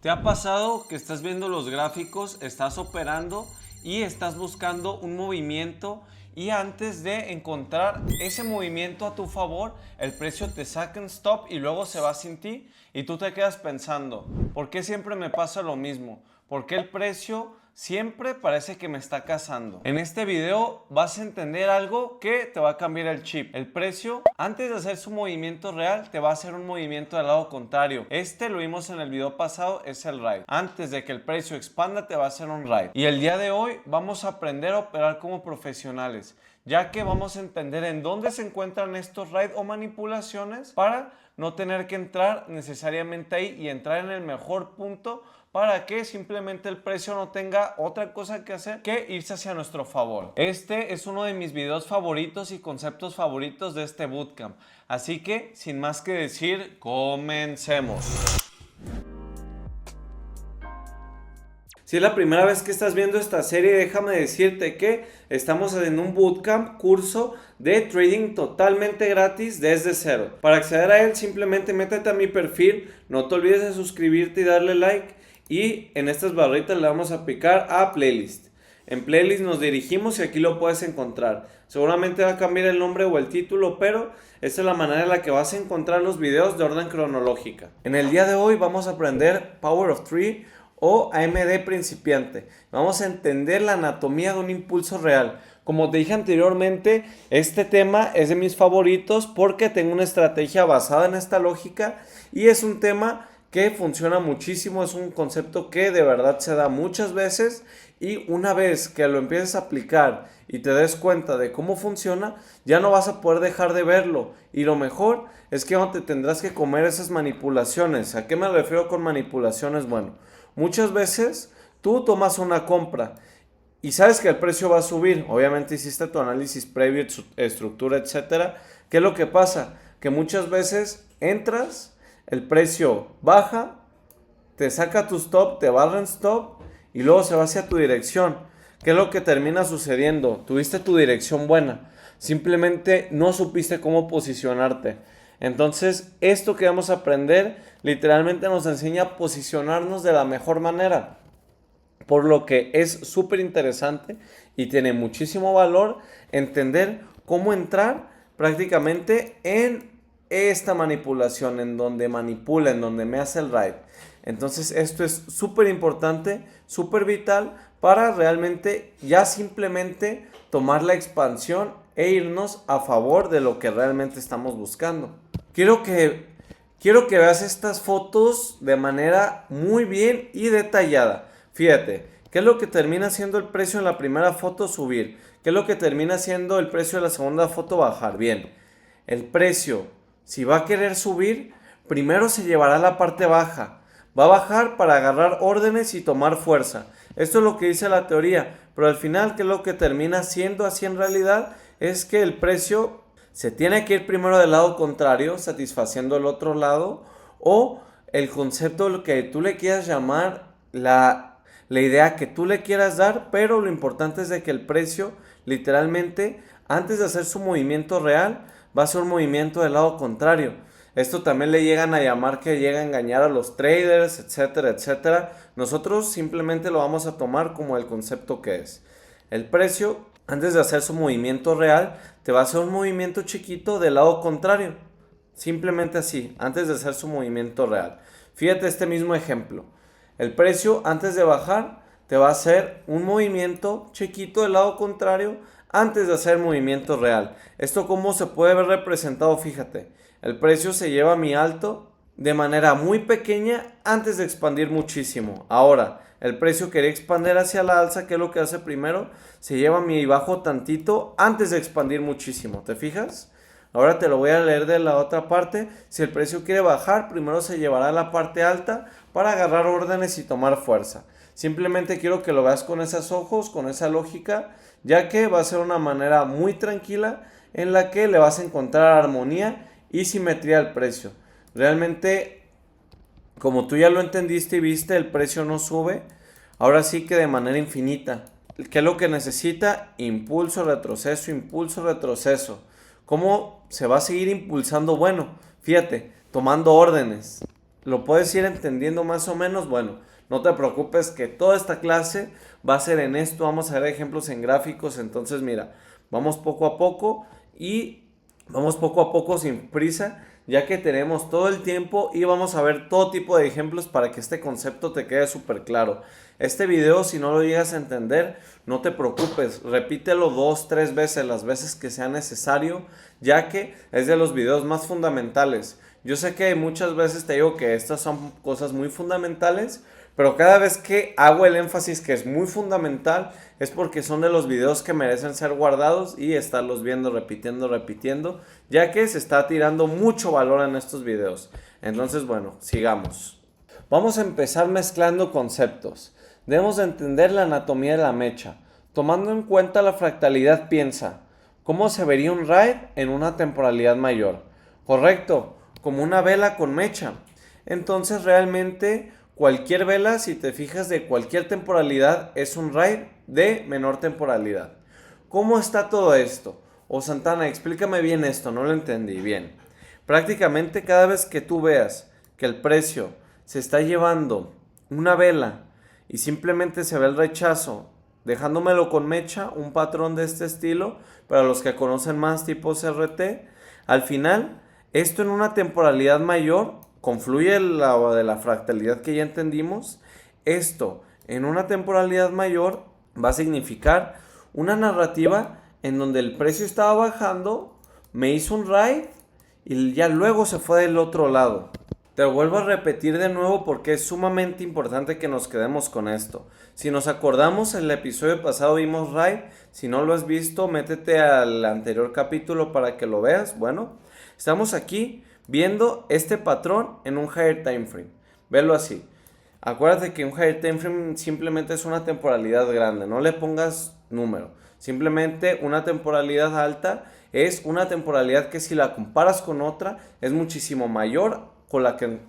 ¿Te ha pasado que estás viendo los gráficos, estás operando y estás buscando un movimiento y antes de encontrar ese movimiento a tu favor, el precio te saca en stop y luego se va sin ti y tú te quedas pensando, ¿por qué siempre me pasa lo mismo? ¿Por qué el precio siempre parece que me está cazando? En este video vas a entender algo que te va a cambiar el chip. El precio, antes de hacer su movimiento real, te va a hacer un movimiento del lado contrario. Este lo vimos en el video pasado, es el ride. Antes de que el precio expanda, te va a hacer un ride. Y el día de hoy vamos a aprender a operar como profesionales, ya que vamos a entender en dónde se encuentran estos ride o manipulaciones para no tener que entrar necesariamente ahí y entrar en el mejor punto para que simplemente el precio no tenga otra cosa que hacer que irse hacia nuestro favor. Este es uno de mis videos favoritos y conceptos favoritos de este bootcamp. Así que, sin más que decir, comencemos. Si es la primera vez que estás viendo esta serie, déjame decirte que estamos en un bootcamp, curso de trading totalmente gratis desde cero. Para acceder a él, simplemente métete a mi perfil, no te olvides de suscribirte y darle like. Y en estas barritas le vamos a picar a playlist. En playlist nos dirigimos y aquí lo puedes encontrar. Seguramente va a cambiar el nombre o el título, pero esta es la manera en la que vas a encontrar los videos de orden cronológica. En el día de hoy vamos a aprender Power of Three o AMD principiante. Vamos a entender la anatomía de un impulso real. Como te dije anteriormente, este tema es de mis favoritos porque tengo una estrategia basada en esta lógica y es un tema que funciona muchísimo, es un concepto que de verdad se da muchas veces y una vez que lo empieces a aplicar y te des cuenta de cómo funciona, ya no vas a poder dejar de verlo y lo mejor es que no te tendrás que comer esas manipulaciones. ¿A qué me refiero con manipulaciones? Bueno, muchas veces tú tomas una compra y sabes que el precio va a subir, obviamente hiciste tu análisis previo, estructura, etcétera. ¿Qué es lo que pasa? Que muchas veces entras, el precio baja, te saca tu stop, te barra en stop y luego se va hacia tu dirección. ¿Qué es lo que termina sucediendo? Tuviste tu dirección buena, simplemente no supiste cómo posicionarte. Entonces, esto que vamos a aprender literalmente nos enseña a posicionarnos de la mejor manera. Por lo que es súper interesante y tiene muchísimo valor entender cómo entrar prácticamente en esta manipulación, en donde manipula, en donde me hace el ride. Entonces esto es súper importante, súper vital para realmente ya simplemente tomar la expansión e irnos a favor de lo que realmente estamos buscando. Quiero que veas estas fotos de manera muy bien y detallada. Fíjate, ¿qué es lo que termina siendo el precio en la primera foto? Subir. ¿Qué es lo que termina siendo el precio de la segunda foto? Bajar. Bien, el precio, si va a querer subir, primero se llevará a la parte baja. Va a bajar para agarrar órdenes y tomar fuerza. Esto es lo que dice la teoría, pero al final, ¿qué es lo que termina siendo así en realidad? Es que el precio se tiene que ir primero del lado contrario, satisfaciendo el otro lado, o el concepto de lo que tú le quieras llamar, la idea que tú le quieras dar, pero lo importante es de que el precio, literalmente, antes de hacer su movimiento real, va a ser un movimiento del lado contrario. Esto también le llegan a llamar que llega a engañar a los traders, etcétera, etcétera. Nosotros simplemente lo vamos a tomar como el concepto que es. El precio, antes de hacer su movimiento real, te va a hacer un movimiento chiquito del lado contrario. Simplemente así, antes de hacer su movimiento real. Fíjate este mismo ejemplo. El precio, antes de bajar, te va a hacer un movimiento chiquito del lado contrario antes de hacer movimiento real. Esto cómo se puede ver representado, fíjate. El precio se lleva mi alto de manera muy pequeña antes de expandir muchísimo. Ahora, el precio quería expandir hacia la alza, ¿qué es lo que hace primero? Se lleva mi bajo tantito antes de expandir muchísimo, ¿te fijas? Ahora te lo voy a leer de la otra parte. Si el precio quiere bajar, primero se llevará a la parte alta para agarrar órdenes y tomar fuerza. Simplemente quiero que lo veas con esos ojos, con esa lógica, ya que va a ser una manera muy tranquila en la que le vas a encontrar armonía y simetría al precio. Realmente, como tú ya lo entendiste y viste, el precio no sube, ahora sí que de manera infinita. ¿Qué es lo que necesita? Impulso, retroceso, impulso, retroceso. ¿Cómo se va a seguir impulsando? Bueno, fíjate, tomando órdenes. ¿Lo puedes ir entendiendo más o menos? Bueno, no te preocupes que toda esta clase va a ser en esto. Vamos a ver ejemplos en gráficos. Entonces mira, vamos poco a poco y vamos poco a poco sin prisa, ya que tenemos todo el tiempo y vamos a ver todo tipo de ejemplos para que este concepto te quede súper claro. Este video, si no lo llegas a entender, no te preocupes, repítelo 2-3 veces, las veces que sea necesario, ya que es de los videos más fundamentales. Yo sé que muchas veces te digo que estas son cosas muy fundamentales, pero cada vez que hago el énfasis que es muy fundamental es porque son de los videos que merecen ser guardados y estarlos viendo, repitiendo, ya que se está tirando mucho valor en estos videos. Entonces, bueno, sigamos. Vamos a empezar mezclando conceptos. Debemos de entender la anatomía de la mecha. Tomando en cuenta la fractalidad, piensa, ¿cómo se vería un RAID en una temporalidad mayor? Correcto, como una vela con mecha. Entonces realmente cualquier vela, si te fijas, de cualquier temporalidad es un RAID de menor temporalidad. ¿Cómo está todo esto? Santana, explícame bien esto, no lo entendí bien. Prácticamente cada vez que tú veas que el precio se está llevando una vela y simplemente se ve el rechazo, dejándomelo con mecha, un patrón de este estilo, para los que conocen más tipos RT, al final, esto en una temporalidad mayor, confluye la de la fractalidad que ya entendimos, esto en una temporalidad mayor va a significar una narrativa en donde el precio estaba bajando, me hizo un ride y ya luego se fue del otro lado. Te vuelvo a repetir de nuevo porque es sumamente importante que nos quedemos con esto. Si nos acordamos, en el episodio pasado vimos ride. Si no lo has visto, métete al anterior capítulo para que lo veas. Bueno, estamos aquí viendo este patrón en un higher time frame. Velo así. Acuérdate que un higher time frame simplemente es una temporalidad grande. No le pongas número. Simplemente una temporalidad alta es una temporalidad que si la comparas con otra es muchísimo mayor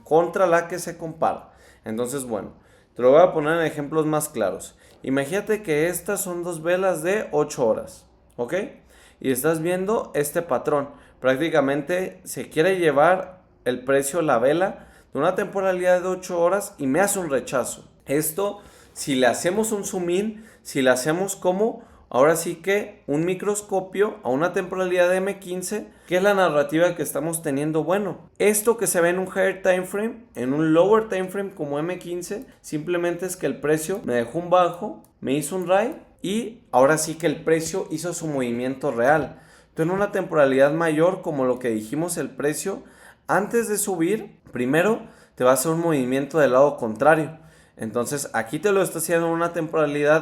contra la que se compara. Entonces, bueno, te lo voy a poner en ejemplos más claros. Imagínate que estas son dos velas de 8 horas, ¿ok? Y estás viendo este patrón. Prácticamente se quiere llevar el precio la vela de una temporalidad de 8 horas y me hace un rechazo. Esto, si le hacemos un zoom in, si le hacemos como ahora sí que un microscopio a una temporalidad de M15, ¿qué es la narrativa que estamos teniendo? Bueno, esto que se ve en un higher time frame, en un lower time frame como M15, simplemente es que el precio me dejó un bajo, me hizo un ride y ahora sí que el precio hizo su movimiento real. Entonces, en una temporalidad mayor, como lo que dijimos, el precio antes de subir, primero te va a hacer un movimiento del lado contrario. Entonces aquí te lo está haciendo en una temporalidad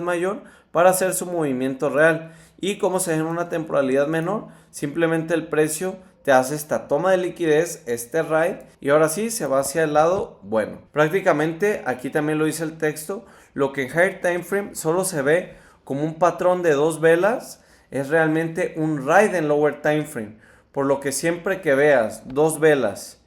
mayor para hacer su movimiento real. Y como se ve en una temporalidad menor, simplemente el precio te hace esta toma de liquidez, este ride, y ahora sí se va hacia el lado bueno. Prácticamente aquí también lo dice el texto, lo que en higher time frame solo se ve como un patrón de dos velas, es realmente un ride en lower time frame. Por lo que siempre que veas dos velas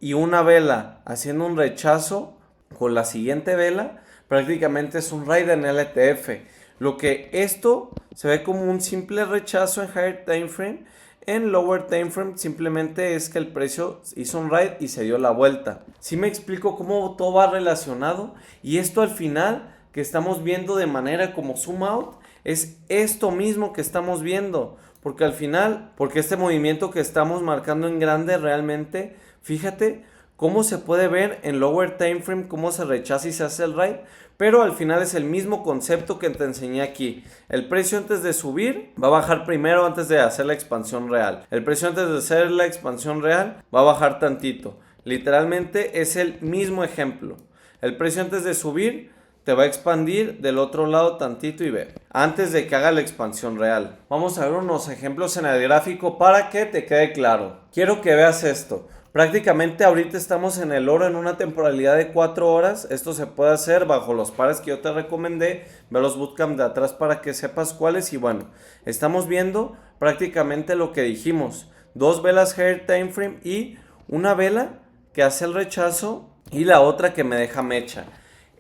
y una vela haciendo un rechazo con la siguiente vela, prácticamente es un ride en LTF. Lo que esto se ve como un simple rechazo en higher time frame, en lower time frame simplemente es que el precio hizo un ride y se dio la vuelta. ¿Sí me explico cómo todo va relacionado? Y esto al final que estamos viendo de manera como zoom out es esto mismo que estamos viendo. Porque al final, porque este movimiento que estamos marcando en grande realmente, fíjate cómo se puede ver en lower time frame, cómo se rechaza y se hace el ride, pero al final es el mismo concepto que te enseñé aquí. El precio antes de subir va a bajar primero antes de hacer la expansión real. El precio antes de hacer la expansión real va a bajar tantito. Literalmente es el mismo ejemplo. El precio antes de subir te va a expandir del otro lado tantito y ve, antes de que haga la expansión real. Vamos a ver unos ejemplos en el gráfico para que te quede claro. Quiero que veas esto. Prácticamente ahorita estamos en el oro en una temporalidad de 4 horas. Esto se puede hacer bajo los pares que yo te recomendé. Ve los bootcamp de atrás para que sepas cuáles. Y bueno, estamos viendo prácticamente lo que dijimos. Dos velas higher time frame y una vela que hace el rechazo y la otra que me deja mecha.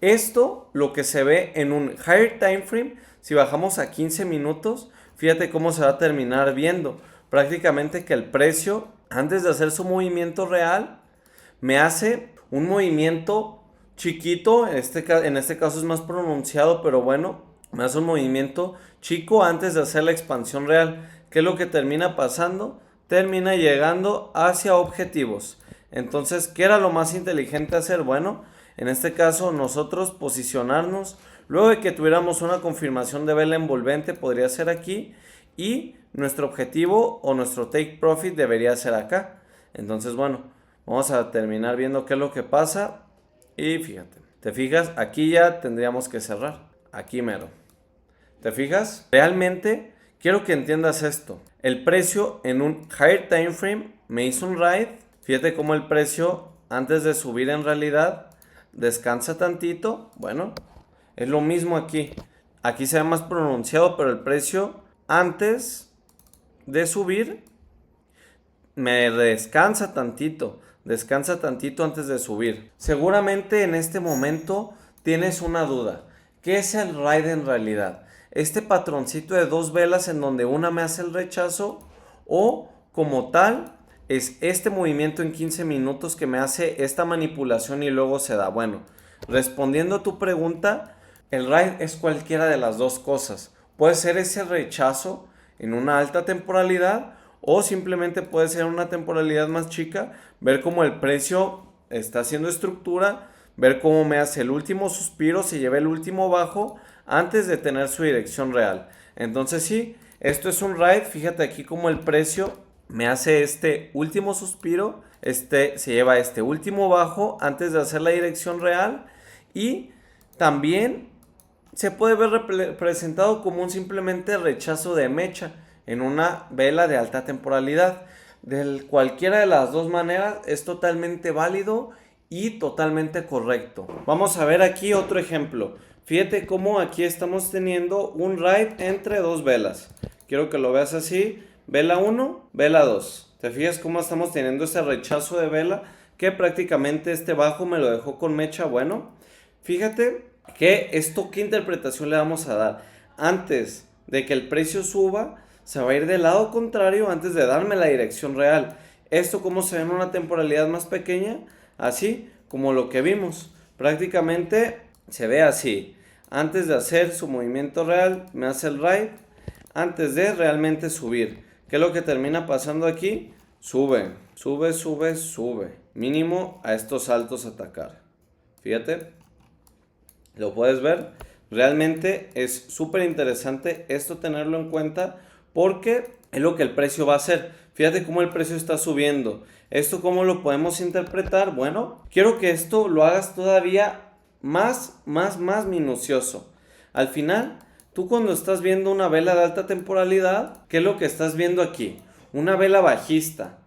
Esto lo que se ve en un higher time frame, si bajamos a 15 minutos, fíjate cómo se va a terminar viendo. Prácticamente que el precio antes de hacer su movimiento real, me hace un movimiento chiquito, en este caso es más pronunciado, pero bueno, me hace un movimiento chico antes de hacer la expansión real. ¿Qué es lo que termina pasando? Termina llegando hacia objetivos. Entonces, ¿qué era lo más inteligente hacer? Bueno, en este caso nosotros posicionarnos, luego de que tuviéramos una confirmación de vela envolvente, podría ser aquí, y nuestro objetivo o nuestro take profit debería ser acá. Entonces, bueno, vamos a terminar viendo qué es lo que pasa. Y fíjate, ¿te fijas? Aquí ya tendríamos que cerrar. Aquí mero. ¿Te fijas? Realmente quiero que entiendas esto. El precio en un higher time frame me hizo un ride. Fíjate cómo el precio antes de subir en realidad descansa tantito. Bueno, es lo mismo aquí. Aquí se ve más pronunciado, pero el precio antes de subir me descansa tantito. Descansa tantito antes de subir. Seguramente en este momento tienes una duda. ¿Qué es el ride en realidad? Este patroncito de dos velas en donde una me hace el rechazo, o como tal es este movimiento en 15 minutos que me hace esta manipulación y luego se da. Bueno, respondiendo a tu pregunta, el ride es cualquiera de las dos cosas. Puede ser ese rechazo en una alta temporalidad, o simplemente puede ser una temporalidad más chica, ver cómo el precio está haciendo estructura, ver cómo me hace el último suspiro, se lleva el último bajo antes de tener su dirección real. Entonces sí, esto es un ride. Fíjate aquí cómo el precio me hace este último suspiro, se lleva este último bajo antes de hacer la dirección real, y también se puede ver representado como un simplemente rechazo de mecha en una vela de alta temporalidad. De cualquiera de las dos maneras es totalmente válido y totalmente correcto. Vamos a ver aquí otro ejemplo. Fíjate cómo aquí estamos teniendo un ride entre dos velas. Quiero que lo veas así. Vela 1, vela 2. ¿Te fijas cómo estamos teniendo ese rechazo de vela? Que prácticamente este bajo me lo dejó con mecha. Bueno, fíjate que esto, ¿qué interpretación le vamos a dar? Antes de que el precio suba, se va a ir del lado contrario antes de darme la dirección real. Esto, ¿cómo se ve en una temporalidad más pequeña? Así como lo que vimos. Prácticamente se ve así. Antes de hacer su movimiento real, me hace el ride antes de realmente subir. ¿Qué es lo que termina pasando aquí? Sube, sube, sube, sube. Mínimo a estos saltos atacar. Fíjate. ¿Lo puedes ver? Realmente es súper interesante esto tenerlo en cuenta, porque es lo que el precio va a hacer. Fíjate cómo el precio está subiendo. ¿Esto cómo lo podemos interpretar? Bueno, quiero que esto lo hagas todavía más minucioso. Al final, tú cuando estás viendo una vela de alta temporalidad, ¿qué es lo que estás viendo aquí? Una vela bajista.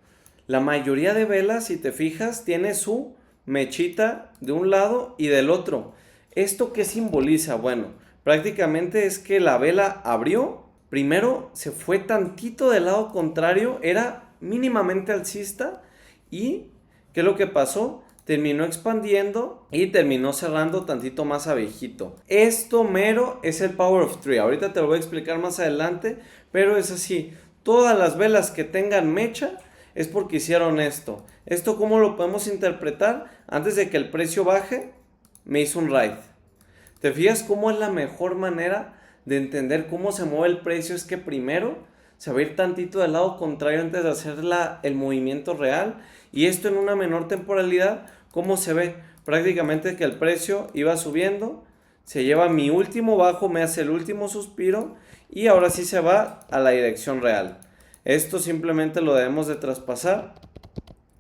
La mayoría de velas, si te fijas, tiene su mechita de un lado y del otro. ¿Esto qué simboliza? Bueno, prácticamente es que la vela abrió, primero se fue tantito del lado contrario, era mínimamente alcista, y ¿qué es lo que pasó? Terminó expandiendo y terminó cerrando tantito más abejito. Esto mero es el Power of Three. Ahorita te lo voy a explicar más adelante, pero es así. Todas las velas que tengan mecha es porque hicieron esto. ¿Esto cómo lo podemos interpretar? Antes de que el precio baje, me hizo un ride. ¿Te fijas cómo es la mejor manera de entender cómo se mueve el precio? Es que primero se va a ir tantito del lado contrario antes de hacer el movimiento real. Y esto en una menor temporalidad, ¿cómo se ve? Prácticamente que el precio iba subiendo, se lleva mi último bajo, me hace el último suspiro, y ahora sí se va a la dirección real. Esto simplemente lo debemos de traspasar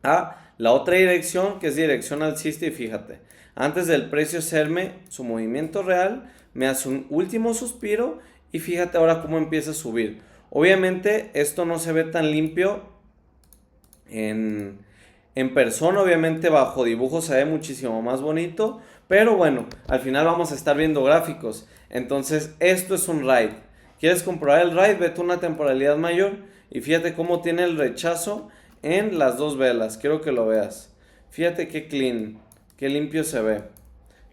a la otra dirección, que es dirección alcista, y fíjate, antes del precio hacerme su movimiento real, me hace un último suspiro, y fíjate ahora cómo empieza a subir. Obviamente esto no se ve tan limpio en persona, obviamente bajo dibujo se ve muchísimo más bonito, pero bueno, al final vamos a estar viendo gráficos. Entonces esto es un ride. ¿Quieres comprobar el ride? Vete a una temporalidad mayor y fíjate cómo tiene el rechazo en las dos velas. Quiero que lo veas. Fíjate qué clean, qué limpio se ve.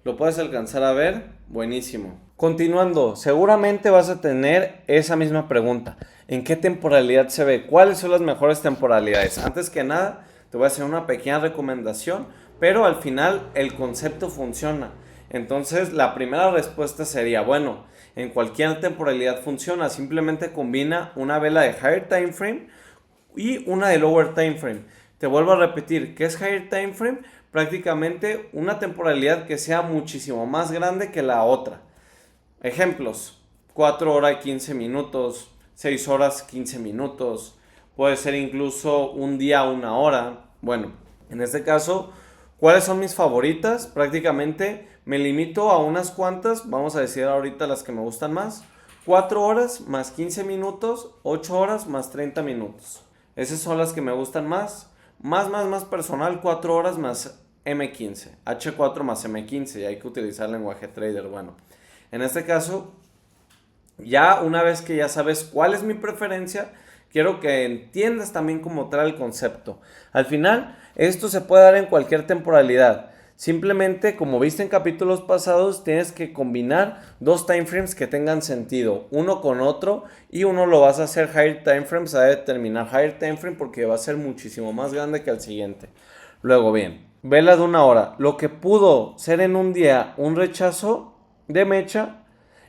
¿Lo puedes alcanzar a ver? Buenísimo. Continuando, seguramente vas a tener esa misma pregunta. ¿En qué temporalidad se ve? ¿Cuáles son las mejores temporalidades? Antes que nada, te voy a hacer una pequeña recomendación, pero al final el concepto funciona. Entonces, la primera respuesta sería, bueno, en cualquier temporalidad funciona. Simplemente combina una vela de higher time frame y una de lower time frame. Te vuelvo a repetir, ¿qué es higher time frame? Prácticamente una temporalidad que sea muchísimo más grande que la otra. Ejemplos: 4 horas y 15 minutos, 6 horas 15 minutos, puede ser incluso un día 1 hora. Bueno, en este caso, ¿cuáles son mis favoritas? Prácticamente me limito a unas cuantas, vamos a decir ahorita las que me gustan más. 4 horas más 15 minutos, 8 horas más 30 minutos. Esas son las que me gustan más. Más personal, 4 horas más M15, H4 más M15, y hay que utilizar el lenguaje trader. Bueno, en este caso, ya una vez que ya sabes cuál es mi preferencia, quiero que entiendas también cómo trae el concepto. Al final, esto se puede dar en cualquier temporalidad. Simplemente, como viste en capítulos pasados, tienes que combinar dos timeframes que tengan sentido, uno con otro, y uno lo vas a hacer higher timeframe, se va a determinar higher timeframe porque va a ser muchísimo más grande que el siguiente. Luego, bien, vela de 1 hora. Lo que pudo ser en un día un rechazo de mecha,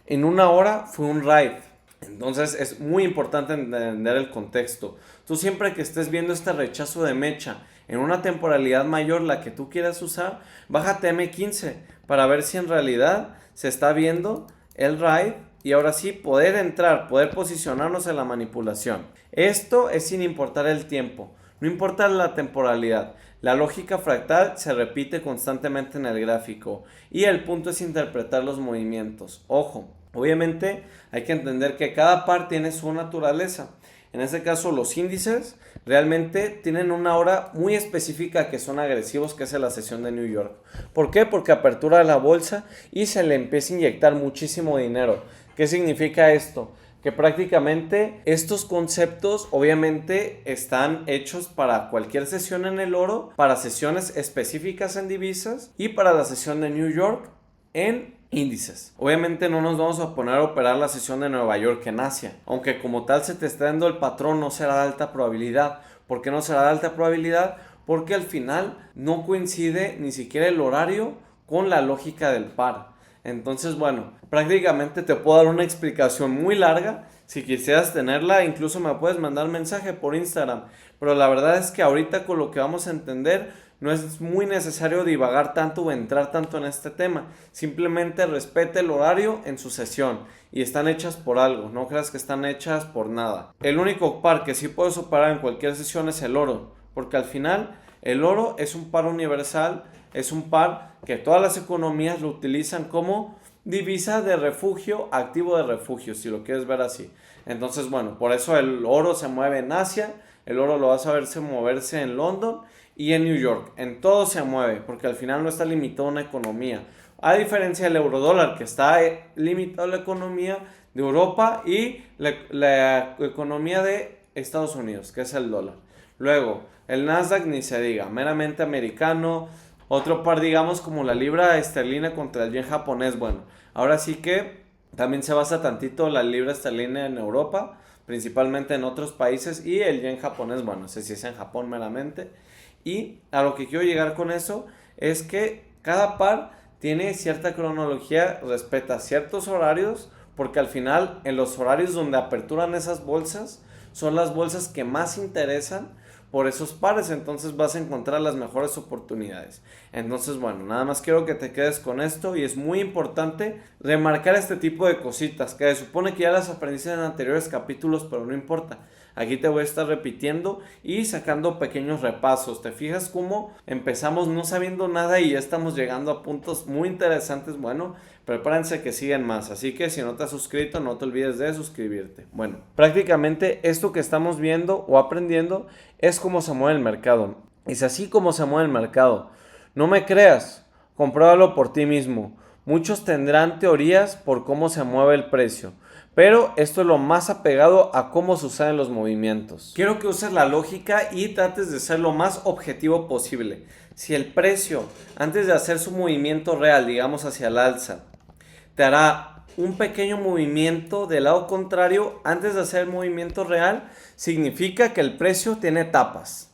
en 1 hora fue un ride. Entonces es muy importante entender el contexto. Tú siempre que estés viendo este rechazo de mecha en una temporalidad mayor, la que tú quieras usar, bájate M15 para ver si en realidad se está viendo el ride y ahora sí poder entrar, poder posicionarnos en la manipulación. Esto es sin importar el tiempo, no importa la temporalidad. La lógica fractal se repite constantemente en el gráfico y el punto es interpretar los movimientos. Ojo, obviamente hay que entender que cada par tiene su naturaleza. En este caso, los índices realmente tienen una hora muy específica que son agresivos, que es la sesión de New York. ¿Por qué? Porque apertura la bolsa y se le empieza a inyectar muchísimo dinero. ¿Qué significa esto? Que prácticamente estos conceptos obviamente están hechos para cualquier sesión en el oro, para sesiones específicas en divisas y para la sesión de New York en índices. Obviamente no nos vamos a poner a operar la sesión de Nueva York en Asia, aunque como tal se te está dando el patrón, no será de alta probabilidad. ¿Por qué no será de alta probabilidad? Porque al final no coincide ni siquiera el horario con la lógica del par. Entonces, bueno, prácticamente te puedo dar una explicación muy larga. Si quisieras tenerla, incluso me puedes mandar mensaje por Instagram. Pero la verdad es que ahorita con lo que vamos a entender, no es muy necesario divagar tanto o entrar tanto en este tema. Simplemente respete el horario en su sesión. Y están hechas por algo, no creas que están hechas por nada. El único par que sí puedes operar en cualquier sesión es el oro. Porque al final, el oro es un par universal. Es un par que todas las economías lo utilizan como divisa de refugio, activo de refugio, si lo quieres ver así. Entonces, bueno, por eso el oro se mueve en Asia, el oro lo vas a verse moverse en London y en New York. En todo se mueve, porque al final no está limitado a una economía. A diferencia del eurodólar, que está limitado a la economía de Europa y la economía de Estados Unidos, que es el dólar. Luego, el Nasdaq ni se diga, meramente americano. Otro par, digamos, como la libra esterlina contra el yen japonés. Bueno, ahora sí que también se basa tantito la libra esterlina en Europa, principalmente en otros países, y el yen japonés, bueno, no sé si es en Japón meramente. Y a lo que quiero llegar con eso es que cada par tiene cierta cronología, respeta ciertos horarios, porque al final en los horarios donde aperturan esas bolsas son las bolsas que más interesan por esos pares, entonces vas a encontrar las mejores oportunidades. Entonces, bueno, nada más quiero que te quedes con esto y es muy importante remarcar este tipo de cositas que se supone que ya las aprendiste en anteriores capítulos, pero no importa. Aquí te voy a estar repitiendo y sacando pequeños repasos. ¿Te fijas cómo empezamos no sabiendo nada y ya estamos llegando a puntos muy interesantes? Bueno, prepárense que siguen más. Así que si no te has suscrito, no te olvides de suscribirte. Bueno, prácticamente esto que estamos viendo o aprendiendo es cómo se mueve el mercado. Es así como se mueve el mercado. No me creas, compruébalo por ti mismo. Muchos tendrán teorías por cómo se mueve el precio, pero esto es lo más apegado a cómo suceden los movimientos. Quiero que uses la lógica y trates de ser lo más objetivo posible. Si el precio, antes de hacer su movimiento real, digamos hacia el alza, te hará un pequeño movimiento del lado contrario antes de hacer el movimiento real, significa que el precio tiene etapas.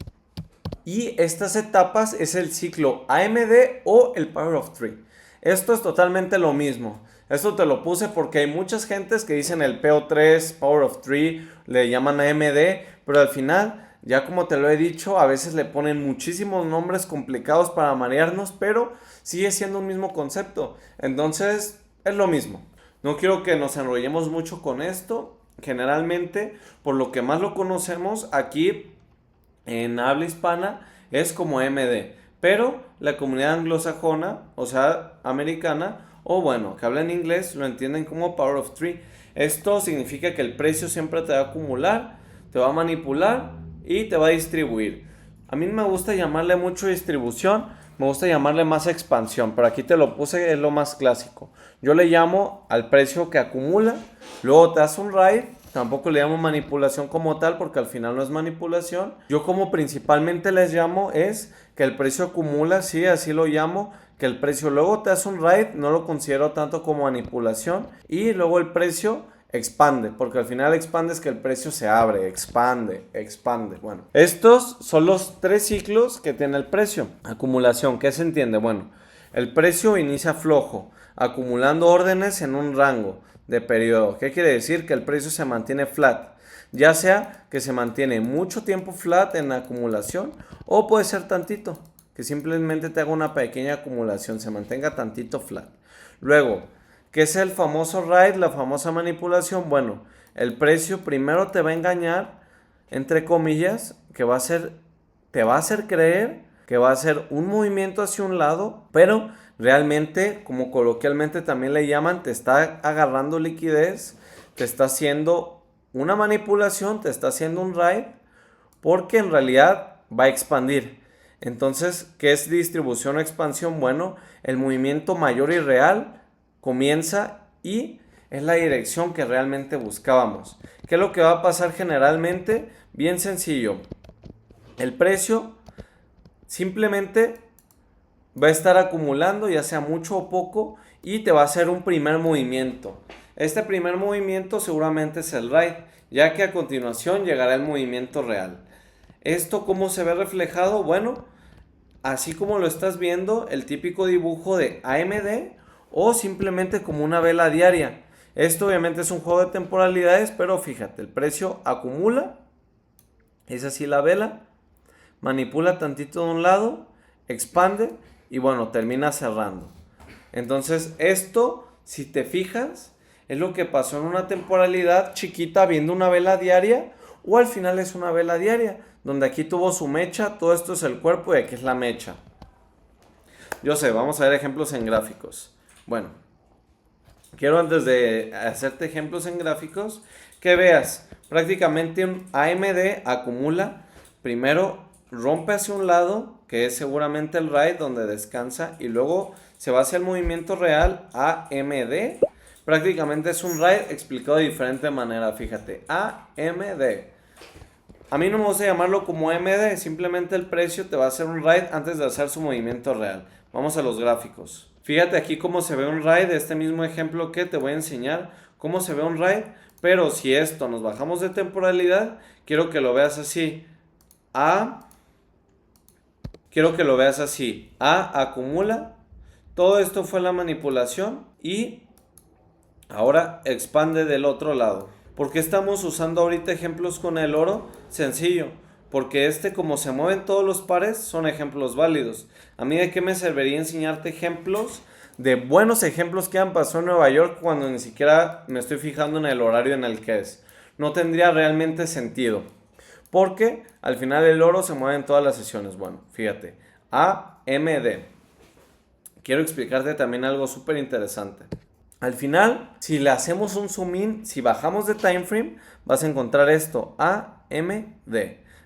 Y estas etapas es el ciclo AMD o el Power of Three. Esto es totalmente lo mismo. Esto te lo puse porque hay muchas gentes que dicen el PO3, Power of Three, le llaman AMD, pero al final, ya como te lo he dicho, a veces le ponen muchísimos nombres complicados para marearnos, pero sigue siendo un mismo concepto. Entonces, es lo mismo. No quiero que nos enrollemos mucho con esto. Generalmente, por lo que más lo conocemos aquí en habla hispana, es como AMD. Pero la comunidad anglosajona, o sea, americana, o bueno, que hablan inglés, lo entienden como Power of Three. Esto significa que el precio siempre te va a acumular, te va a manipular y te va a distribuir. A mí me gusta llamarle mucho distribución, me gusta llamarle más expansión, pero aquí te lo puse, es lo más clásico. Yo le llamo al precio que acumula, luego te hace un ride, tampoco le llamo manipulación como tal porque al final no es manipulación. Yo como principalmente les llamo es que el precio acumula, sí, así lo llamo, que el precio luego te hace un ride, no lo considero tanto como manipulación, y luego el precio expande, porque al final expande es que el precio se abre, expande. Bueno, estos son los tres ciclos que tiene el precio. Acumulación, ¿qué se entiende? Bueno, el precio inicia flojo, acumulando órdenes en un rango de periodo. ¿Qué quiere decir? Que el precio se mantiene flat, ya sea que se mantiene mucho tiempo flat en la acumulación, o puede ser tantito, que simplemente te haga una pequeña acumulación, se mantenga tantito flat. Luego, ¿qué es el famoso ride, la famosa manipulación? Bueno, el precio primero te va a engañar, entre comillas, que te va a hacer creer que va a ser un movimiento hacia un lado, pero realmente, como coloquialmente también le llaman, te está agarrando liquidez, te está haciendo una manipulación, te está haciendo un ride, porque en realidad va a expandir. Entonces, ¿qué es distribución o expansión? Bueno, el movimiento mayor y real comienza y es la dirección que realmente buscábamos. ¿Qué es lo que va a pasar generalmente? Bien sencillo. El precio simplemente va a estar acumulando, ya sea mucho o poco, y te va a hacer un primer movimiento. Este primer movimiento seguramente es el ride, ya que a continuación llegará el movimiento real. ¿Esto cómo se ve reflejado? Bueno, así como lo estás viendo, el típico dibujo de AMD o simplemente como una vela diaria. Esto obviamente es un juego de temporalidades, pero fíjate, el precio acumula, es así la vela, manipula tantito de un lado, expande y bueno, termina cerrando. Entonces esto, si te fijas, es lo que pasó en una temporalidad chiquita viendo una vela diaria, o al final es una vela diaria, donde aquí tuvo su mecha, todo esto es el cuerpo y aquí es la mecha. Yo sé, vamos a ver ejemplos en gráficos. Bueno, quiero antes de hacerte ejemplos en gráficos, que veas prácticamente un AMD acumula, primero rompe hacia un lado, que es seguramente el ride donde descansa, y luego se va hacia el movimiento real AMD. Prácticamente es un ride explicado de diferente manera, fíjate, AMD. A mí no me gusta llamarlo como AMD, simplemente el precio te va a hacer un ride antes de hacer su movimiento real. Vamos a los gráficos. Fíjate aquí cómo se ve un ride, este mismo ejemplo que te voy a enseñar, cómo se ve un ride, pero si esto nos bajamos de temporalidad, quiero que lo veas así. Quiero que lo veas así. Acumula, todo esto fue la manipulación y ahora expande del otro lado. ¿Por qué estamos usando ahorita ejemplos con el oro? Sencillo, porque como se mueven todos los pares, son ejemplos válidos. ¿A mí de qué me serviría enseñarte ejemplos? De buenos ejemplos que han pasado en Nueva York cuando ni siquiera me estoy fijando en el horario en el que es. No tendría realmente sentido. Porque al final el oro se mueve en todas las sesiones. Bueno, fíjate. AMD. Quiero explicarte también algo súper interesante. Al final, si le hacemos un zoom in, si bajamos de time frame, vas a encontrar esto, AMD.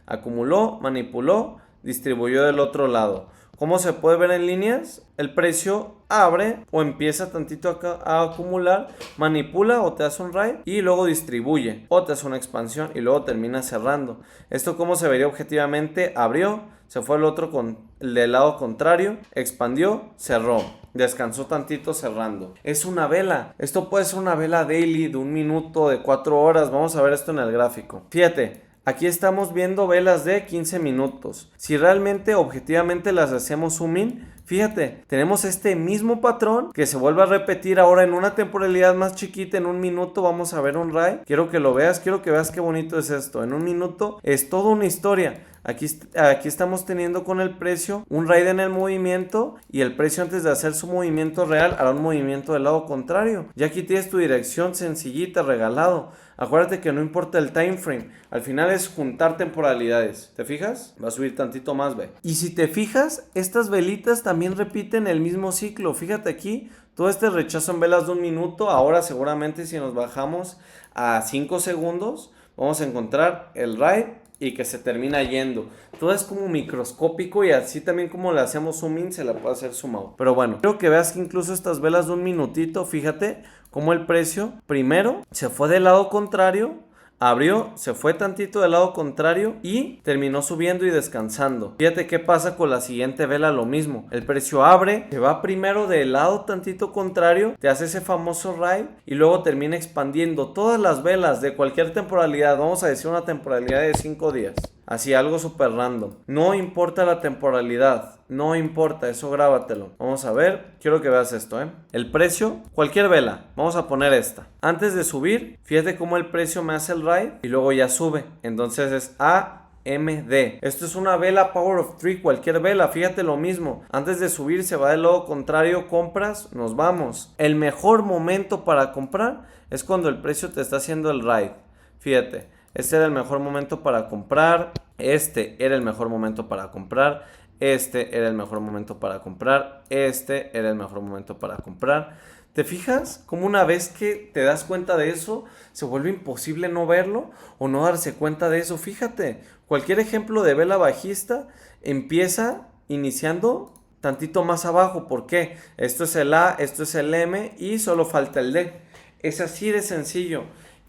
Acumuló, manipuló, distribuyó del otro lado. ¿Cómo se puede ver en líneas? El precio abre o empieza tantito a acumular, manipula o te hace un ride y luego distribuye o te hace una expansión y luego termina cerrando. ¿Esto cómo se vería objetivamente? Abrió, se fue el del lado contrario, expandió, cerró, descansó tantito cerrando. Es una vela. Esto puede ser una vela daily de 1 minuto, de 4 horas. Vamos a ver esto en el gráfico. Fíjate, aquí estamos viendo velas de 15 minutos. Si realmente objetivamente las hacemos zoom in, fíjate, tenemos este mismo patrón que se vuelve a repetir ahora en una temporalidad más chiquita. En 1 minuto vamos a ver un RAI. Quiero que lo veas, quiero que veas qué bonito es esto. En 1 minuto es toda una historia. Aquí estamos teniendo con el precio un RAI en el movimiento, y el precio antes de hacer su movimiento real hará un movimiento del lado contrario. Ya aquí tienes tu dirección sencillita, regalado. Acuérdate que no importa el time frame, al final es juntar temporalidades. ¿Te fijas? Va a subir tantito más, ve. Y si te fijas, estas velitas también repiten el mismo ciclo. Fíjate aquí, todo este rechazo en velas de 1 minuto. Ahora seguramente si nos bajamos a 5 segundos, vamos a encontrar el RAI y que se termina yendo. Todo es como microscópico, y así también como le hacemos zoom in, se la puede hacer zoom out. Pero bueno, quiero que veas que incluso estas velas de 1 minutito, fíjate cómo el precio primero se fue del lado contrario, abrió, se fue tantito del lado contrario y terminó subiendo y descansando. Fíjate qué pasa con la siguiente vela, lo mismo. El precio abre, se va primero del lado tantito contrario, te hace ese famoso RAI y luego termina expandiendo. Todas las velas de cualquier temporalidad, vamos a decir una temporalidad de 5 días. Así, algo súper random. No importa la temporalidad, no importa, eso grábatelo. Vamos a ver, quiero que veas esto, El precio, cualquier vela, vamos a poner esta. Antes de subir, fíjate cómo el precio me hace el ride y luego ya sube. Entonces es AMD. Esto es una vela Power of 3, cualquier vela, fíjate lo mismo. Antes de subir se va del lado contrario, compras, nos vamos. El mejor momento para comprar es cuando el precio te está haciendo el ride. Fíjate. Este era el mejor momento para comprar. Este era el mejor momento para comprar. Este era el mejor momento para comprar. Este era el mejor momento para comprar. ¿Te fijas? Como una vez que te das cuenta de eso, se vuelve imposible no verlo o no darse cuenta de eso. Fíjate, cualquier ejemplo de vela bajista empieza iniciando tantito más abajo. ¿Por qué? Esto es el A, esto es el M y solo falta el D. Es así de sencillo.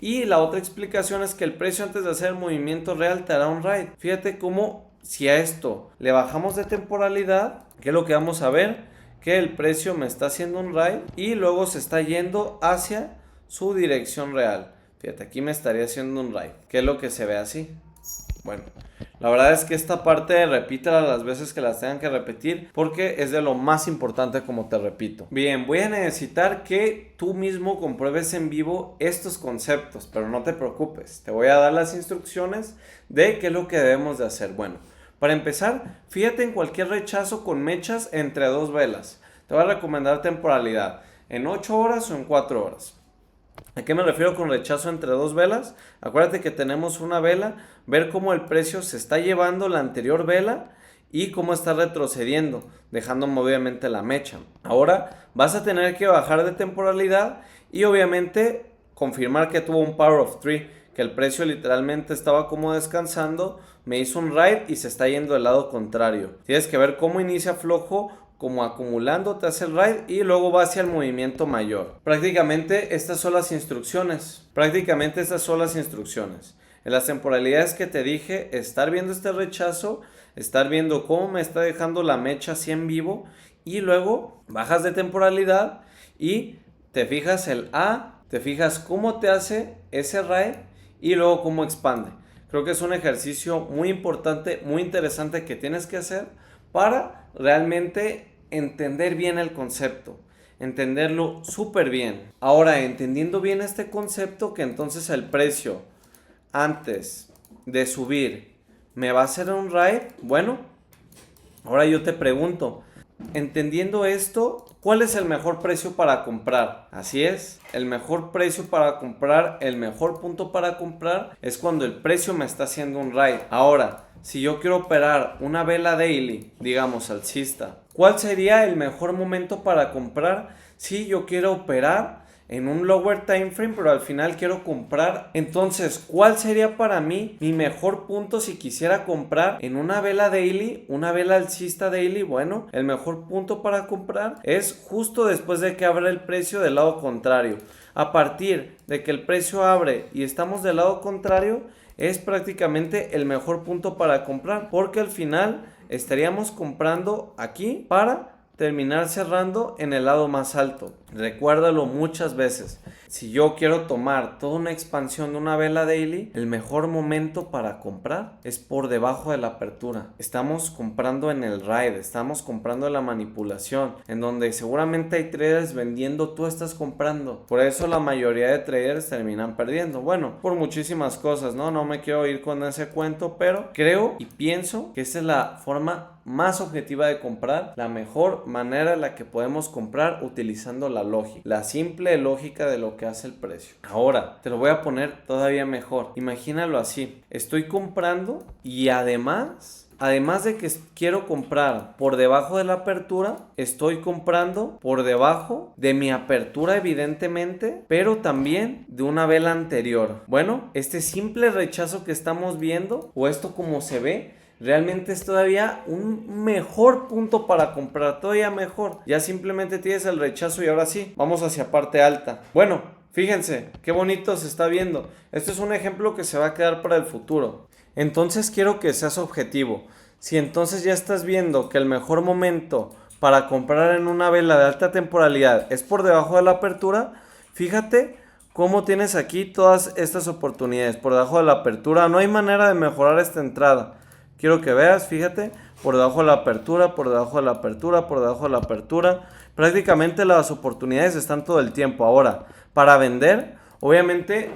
Y la otra explicación es que el precio antes de hacer el movimiento real te hará un ride. Fíjate cómo si a esto le bajamos de temporalidad, ¿qué es lo que vamos a ver? Que el precio me está haciendo un ride y luego se está yendo hacia su dirección real. Fíjate, aquí me estaría haciendo un ride. ¿Qué es lo que se ve así? Bueno, la verdad es que esta parte repítela las veces que las tengan que repetir, porque es de lo más importante, como te repito. Bien, voy a necesitar que tú mismo compruebes en vivo estos conceptos, pero no te preocupes, te voy a dar las instrucciones de qué es lo que debemos de hacer. Bueno, para empezar, fíjate en cualquier rechazo con mechas entre 2 velas. Te voy a recomendar temporalidad, en 8 horas o en 4 horas. ¿A qué me refiero con rechazo entre 2 velas? Acuérdate que tenemos una vela, ver cómo el precio se está llevando la anterior vela y cómo está retrocediendo, dejándome obviamente la mecha. Ahora vas a tener que bajar de temporalidad y obviamente confirmar que tuvo un Power of 3, que el precio literalmente estaba como descansando, me hizo un ride y se está yendo del lado contrario. Tienes que ver cómo inicia flojo, como acumulando, te hace el ride y luego va hacia el movimiento mayor. Prácticamente estas son las instrucciones. En las temporalidades que te dije, estar viendo este rechazo, estar viendo cómo me está dejando la mecha así en vivo y luego bajas de temporalidad y te fijas el A, te fijas cómo te hace ese ride y luego cómo expande. Creo que es un ejercicio muy importante, muy interesante que tienes que hacer para realmente entender bien el concepto, entenderlo súper bien. Ahora, entendiendo bien este concepto, que entonces el precio antes de subir me va a hacer un ride, bueno, ahora yo te pregunto, entendiendo esto, ¿cuál es el mejor precio para comprar? Así es, el mejor precio para comprar, el mejor punto para comprar es cuando el precio me está haciendo un ride. Ahora, si yo quiero operar una vela daily, digamos alcista, ¿cuál sería el mejor momento para comprar si yo quiero operar en un lower time frame, pero al final quiero comprar? Entonces, ¿cuál sería para mí mi mejor punto si quisiera comprar en una vela daily, una vela alcista daily? Bueno, el mejor punto para comprar es justo después de que abra el precio del lado contrario. A partir de que el precio abre y estamos del lado contrario, es prácticamente el mejor punto para comprar, porque al final estaríamos comprando aquí para terminar cerrando en el lado más alto. Recuérdalo muchas veces. Si yo quiero tomar toda una expansión de una vela daily, el mejor momento para comprar es por debajo de la apertura. Estamos comprando en el ride, estamos comprando en la manipulación, en donde seguramente hay traders vendiendo, tú estás comprando. Por eso la mayoría de traders terminan perdiendo. Bueno, por muchísimas cosas, ¿no? No me quiero ir con ese cuento, pero creo y pienso que esa es la forma más objetiva de comprar, la mejor manera en la que podemos comprar utilizando la lógica, la simple lógica de lo que hace el precio. Ahora, te lo voy a poner todavía mejor. Imagínalo así, estoy comprando y además de que quiero comprar por debajo de la apertura, estoy comprando por debajo de mi apertura evidentemente, pero también de una vela anterior. Bueno, este simple rechazo que estamos viendo, o esto como se ve, realmente es todavía un mejor punto para comprar, todavía mejor. Ya simplemente tienes el rechazo y ahora sí, vamos hacia parte alta. Bueno, fíjense, qué bonito se está viendo. Este es un ejemplo que se va a quedar para el futuro. Entonces quiero que seas objetivo. Si entonces ya estás viendo que el mejor momento para comprar en una vela de alta temporalidad es por debajo de la apertura, fíjate cómo tienes aquí todas estas oportunidades. Por debajo de la apertura no hay manera de mejorar esta entrada. Quiero que veas, fíjate, por debajo de la apertura, por debajo de la apertura, por debajo de la apertura. Prácticamente las oportunidades están todo el tiempo. Ahora, para vender, obviamente,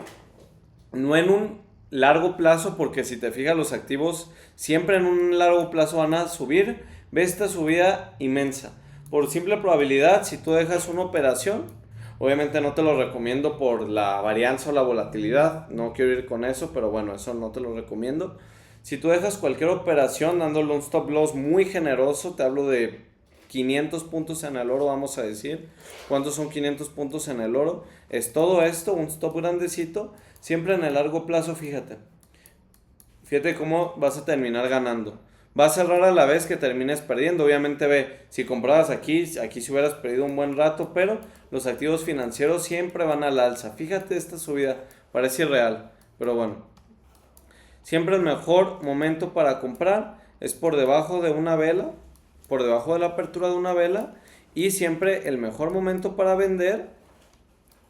no en un largo plazo, porque si te fijas, los activos siempre en un largo plazo van a subir. Ve esta subida inmensa. Por simple probabilidad, si tú dejas una operación, obviamente no te lo recomiendo por la varianza o la volatilidad. No quiero ir con eso, pero bueno, eso no te lo recomiendo. Si tú dejas cualquier operación dándole un stop loss muy generoso, te hablo de 500 puntos en el oro, vamos a decir. ¿Cuántos son 500 puntos en el oro? Es todo esto, un stop grandecito, siempre en el largo plazo, fíjate. Fíjate cómo vas a terminar ganando. Va a ser rara la vez que termines perdiendo. Obviamente ve, si comprabas aquí si hubieras perdido un buen rato, pero los activos financieros siempre van al alza. Fíjate esta subida, parece irreal, pero bueno. Siempre el mejor momento para comprar es por debajo de una vela, por debajo de la apertura de una vela, y siempre el mejor momento para vender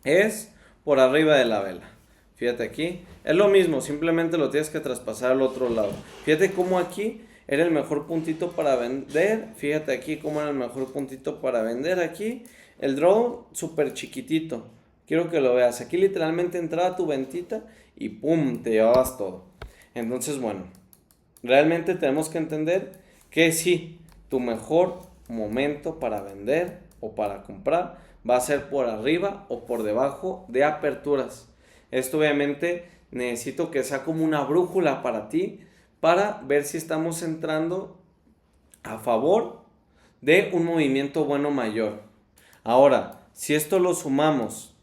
es por arriba de la vela. Fíjate aquí, es lo mismo, simplemente lo tienes que traspasar al otro lado. Fíjate cómo aquí era el mejor puntito para vender, fíjate aquí cómo era el mejor puntito para vender. Aquí el draw súper chiquitito, quiero que lo veas. Aquí literalmente entraba tu ventita y pum, te llevabas todo. Entonces, bueno, realmente tenemos que entender que sí, tu mejor momento para vender o para comprar va a ser por arriba o por debajo de aperturas. Esto obviamente necesito que sea como una brújula para ti, para ver si estamos entrando a favor de un movimiento bueno mayor. Ahora, si esto lo sumamos,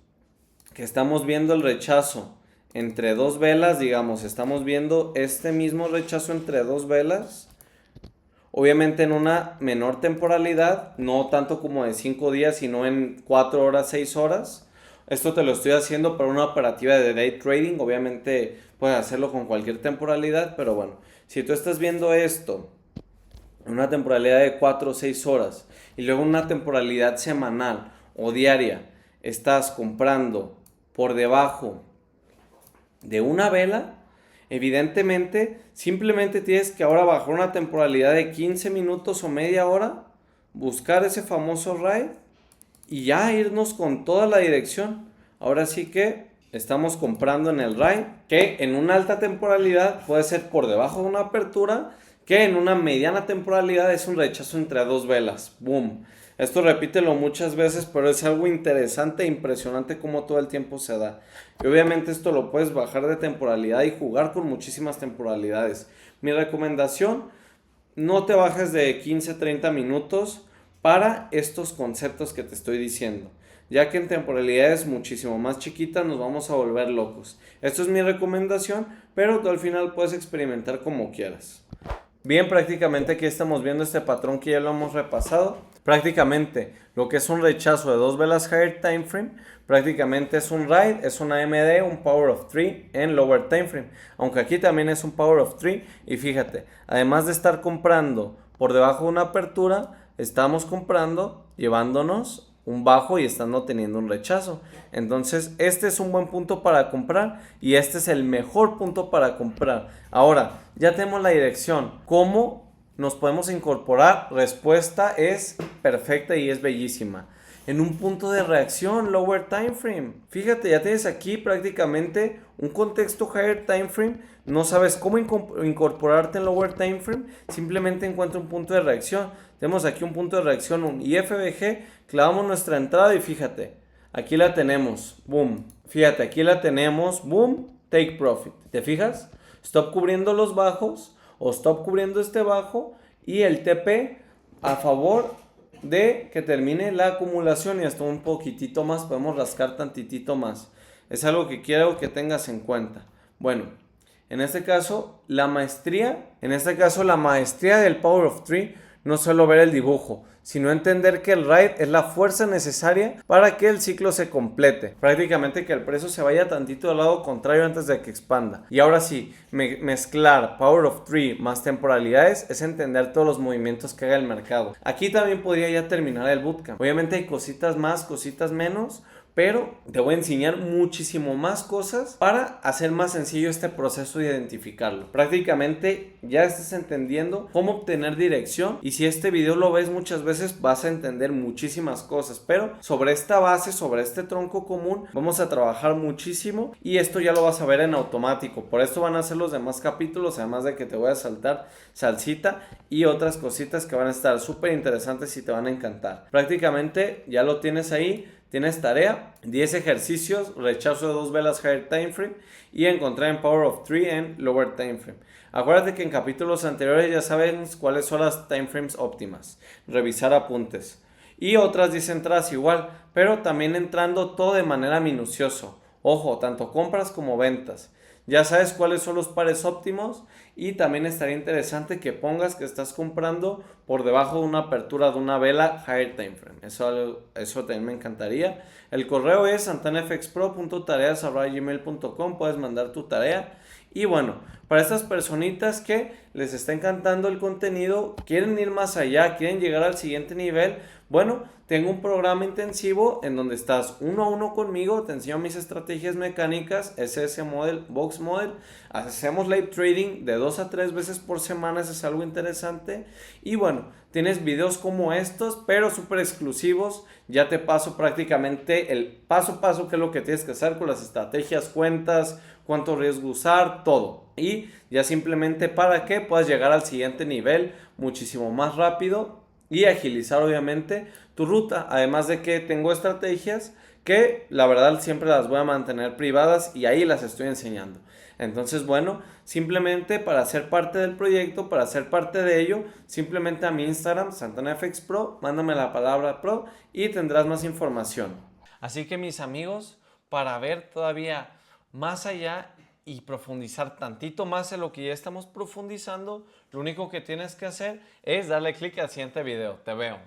que estamos viendo el rechazo entre dos velas, digamos, estamos viendo este mismo rechazo entre dos velas, obviamente en una menor temporalidad, no tanto como de 5 días, sino en 4 horas, 6 horas. Esto te lo estoy haciendo para una operativa de day trading, obviamente puedes hacerlo con cualquier temporalidad, pero bueno, si tú estás viendo esto en una temporalidad de 4 o 6 horas y luego una temporalidad semanal o diaria, estás comprando por debajo de una vela, evidentemente simplemente tienes que ahora bajar una temporalidad de 15 minutos o media hora, buscar ese famoso ride y ya irnos con toda la dirección. Ahora sí que estamos comprando en el ride, que en una alta temporalidad puede ser por debajo de una apertura, que en una mediana temporalidad es un rechazo entre dos velas. Boom. Esto repítelo muchas veces, pero es algo interesante e impresionante como todo el tiempo se da. Y obviamente esto lo puedes bajar de temporalidad y jugar con muchísimas temporalidades. Mi recomendación, no te bajes de 15-30 minutos para estos conceptos que te estoy diciendo, ya que en temporalidades muchísimo más chiquitas nos vamos a volver locos. Esto es mi recomendación, pero tú al final puedes experimentar como quieras. Bien, prácticamente aquí estamos viendo este patrón que ya lo hemos repasado. Prácticamente lo que es un rechazo de dos velas higher time frame, prácticamente es un ride, es una MD, un power of 3 en lower time frame. Aunque aquí también es un power of 3 y fíjate, además de estar comprando por debajo de una apertura, estamos comprando, llevándonos un bajo y estando teniendo un rechazo. Entonces este es un buen punto para comprar y este es el mejor punto para comprar. Ahora, ya tenemos la dirección. ¿Cómo nos podemos incorporar? Respuesta es perfecta y es bellísima. En un punto de reacción, lower time frame. Fíjate, ya tienes aquí prácticamente un contexto higher time frame. No sabes cómo incorporarte en lower time frame. Simplemente encuentra un punto de reacción. Tenemos aquí un punto de reacción, un IFBG. Clavamos nuestra entrada y fíjate, aquí la tenemos. Boom. Fíjate, aquí la tenemos. Boom. Take profit. ¿Te fijas? Stop cubriendo los bajos o stop cubriendo este bajo y el TP a favor de que termine la acumulación y hasta un poquitito más, podemos rascar tantitito más. Es algo que quiero que tengas en cuenta. Bueno, en este caso la maestría del Power of Three no solo ver el dibujo, sino entender que el ride es la fuerza necesaria para que el ciclo se complete. Prácticamente que el precio se vaya tantito al lado contrario antes de que expanda. Y ahora sí, mezclar Power of Three más temporalidades es entender todos los movimientos que haga el mercado. Aquí también podría ya terminar el bootcamp. Obviamente hay cositas más, cositas menos, pero te voy a enseñar muchísimo más cosas para hacer más sencillo este proceso de identificarlo. Prácticamente ya estás entendiendo cómo obtener dirección y si este video lo ves muchas veces vas a entender muchísimas cosas, pero sobre esta base, sobre este tronco común vamos a trabajar muchísimo y esto ya lo vas a ver en automático. Por esto van a ser los demás capítulos, además de que te voy a saltar salsita y otras cositas que van a estar súper interesantes y te van a encantar. Prácticamente ya lo tienes ahí. Tienes tarea, 10 ejercicios, rechazo de 2 velas higher time frame y encontrar en Power of 3 en lower time frame. Acuérdate que en capítulos anteriores ya sabes cuáles son las time frames óptimas. Revisar apuntes. Y otras 10 entradas igual, pero también entrando todo de manera minucioso. Ojo, tanto compras como ventas. Ya sabes cuáles son los pares óptimos y también estaría interesante que pongas que estás comprando por debajo de una apertura de una vela higher time frame. Eso también me encantaría. El correo es santanafxpro.tareas@gmail.com. Puedes mandar tu tarea. Y bueno, para estas personitas que les está encantando el contenido, quieren ir más allá, quieren llegar al siguiente nivel, bueno, tengo un programa intensivo en donde estás uno a uno conmigo, te enseño mis estrategias mecánicas, SS Model, Box Model, hacemos live trading de 2 a 3 veces por semana, eso es algo interesante. Y bueno, tienes videos como estos, pero súper exclusivos. Ya te paso prácticamente el paso a paso que es lo que tienes que hacer con las estrategias, cuentas, cuánto riesgo usar, todo. Y ya simplemente para que puedas llegar al siguiente nivel muchísimo más rápido y agilizar obviamente tu ruta. Además de que tengo estrategias que la verdad siempre las voy a mantener privadas y ahí las estoy enseñando. Entonces, bueno, simplemente para ser parte del proyecto, para ser parte de ello, simplemente a mi Instagram, SantanaFXPro, mándame la palabra pro y tendrás más información. Así que mis amigos, para ver todavía más allá y profundizar tantito más en lo que ya estamos profundizando, lo único que tienes que hacer es darle clic al siguiente video. Te veo.